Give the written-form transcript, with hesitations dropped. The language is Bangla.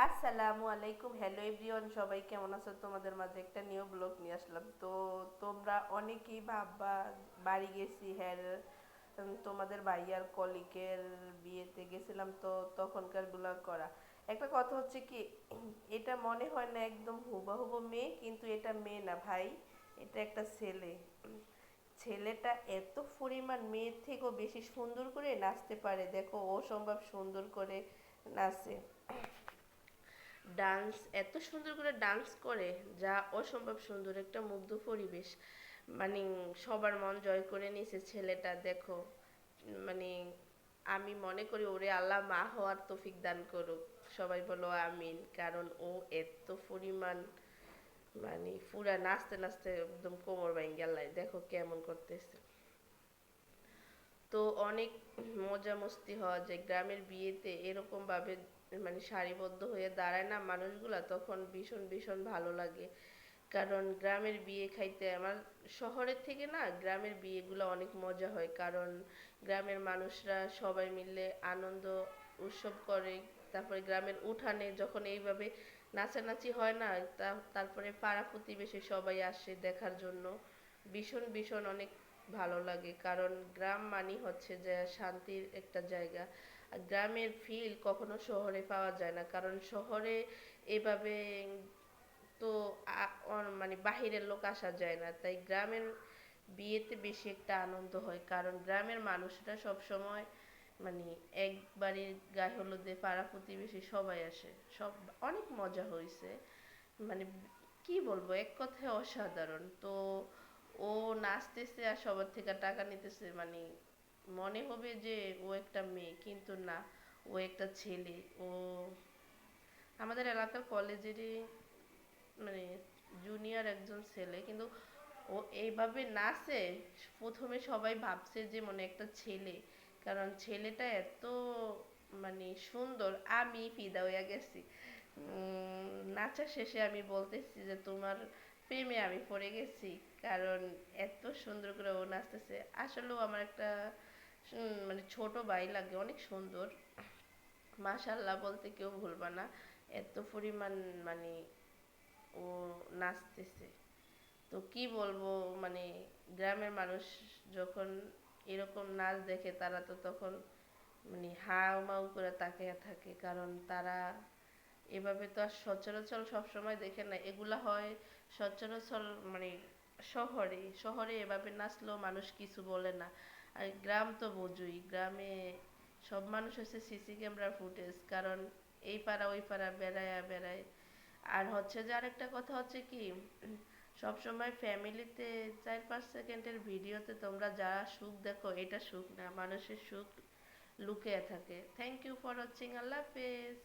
আসসালামু আলাইকুম, হ্যালো এভরিওয়ান, সবাই কেমন আছো? তোমাদের মাঝে একটা নিউ ব্লগ নিয়ে আসলাম। তো তোমরা অনেকেই ভাববা বাড়ি গেছি, হ্যাঁ, তোমাদের ভাইয়ার কলিগের বিয়েতে গেছিলাম, তো তখনকার গুলা করা। একটা কথা হচ্ছে কি, এটা মনে হয় না একদম হুবহু মেয়ে, কিন্তু এটা মেয়ে না ভাই, এটা একটা ছেলে। ছেলেটা এত পরিমাণ মেয়ের থেকেও বেশি সুন্দর করে নাচতে পারে, দেখো অসম্ভব সুন্দর করে নাচে। ডান্স এত সুন্দর করে ডান্স করে, যা অসম্ভব সুন্দর একটা মুগ্ধ পরিবেশ। মানে সবার মন জয় করে নিয়েছে ছেলেটা, দেখো। মানে আমি মনে করি ওরে আল্লাহ মা হওয়ার তৌফিক দান করুক। সবাই বলো আমিন, কারণ ও এত পরিমাণ মানে পুরা নাচতে নাচতে একদম কোমর ভেঙে গেল, দেখো কেমন করতেছে। তো অনেক মজা মস্তি হওয়া যায় গ্রামের বিয়েতে, এরকম ভাবে মানে সারিবদ্ধ হয়ে দাঁড়ায় না মানুষগুলা, তখন ভীষণ ভীষণ ভালো লাগে। কারণ গ্রামের বিয়ে খাইতে আমার শহরের থেকে না গ্রামের বিয়েগুলো অনেক মজা হয়, কারণ গ্রামের মানুষরা সবাই মিলে আনন্দ উৎসব করে। তারপরে গ্রামের উঠানে যখন এইভাবে নাচানাচি হয় না, তারপরে পাড়া প্রতিবেশী সবাই আসে দেখার জন্য। ভীষণ ভীষণ অনেক ভালো লাগে, কারণ গ্রাম মানি হচ্ছে যে শান্তির একটা জায়গা। আর গ্রামের ফিল কখনো শহরে পাওয়া যায় না, কারণ শহরে এভাবে তো মানে বাহিরের লোক আসা যায় না, তাই গ্রামের বিয়েতে বেশি একটা আনন্দ হয়, কারণ গ্রামের মানুষরা সব সময় মানে এক বাড়ির গায়ে হলুদে পাড়া প্রতিবেশী সবাই আসে। সব অনেক মজা হয়েছে। মানে কি বলবো, এক কথায় অসাধারণ। তো ও নাচতেছে আর সবার থেকে টাকা নিতেছে, মানে মনে হবে যে ও একটা মেয়ে, কিন্তু না, ও একটা ছেলে। ও আমাদের এলাকার কলেজেরই মানে জুনিয়র একজন ছেলে, কিন্তু ও এইভাবে নাচে, প্রথমে সবাই ভাবছে যে মনে একটা ছেলে, কারণ ছেলেটা এত মানে সুন্দর, আমি ফিদা হইয়া গেছি। নাচা শেষে আমি বলতেছি যে তোমার প্রেমে আমি পড়ে গেছি, কারণ এত সুন্দর করে ও নাচতেছে। আসলেও আমার একটা মানে ছোট ভাই লাগে, অনেক সুন্দর। মাশাল্লাহ বলতে কেউ ভুলবা না, এত পরিমাণ মানে ও নাচতেছে। তো কি বলবো, মানে গ্রামের মানুষ যখন এরকম নাচ দেখে, তারা তো তখন মানে হাউ মাউ করে তাকিয়ে থাকে, কারণ তারা এভাবে তো আর সচরাচর সবসময় দেখে না। এগুলা হয় সচরাচর মানে শহরে শহরে এভাবে নাচলেও মানুষ কিছু বলে না। আর গ্রাম তো বোঝোই, গ্রামে সব মানুষ হচ্ছে সিসি ক্যামেরা ফুটেজ, কারণ এই পাড়া ওই পাড়া বেড়ায় বেড়ায়। আর হচ্ছে যে আরেকটা কথা হচ্ছে কি, সবসময় ফ্যামিলিতে 4-5 সেকেন্ডের ভিডিওতে তোমরা যা সুখ দেখো, এটা সুখ না, মানুষের সুখ লুকিয়ে থাকে। থ্যাংক ইউ ফর ওয়াচিং, আল্লাহ হাফেজ।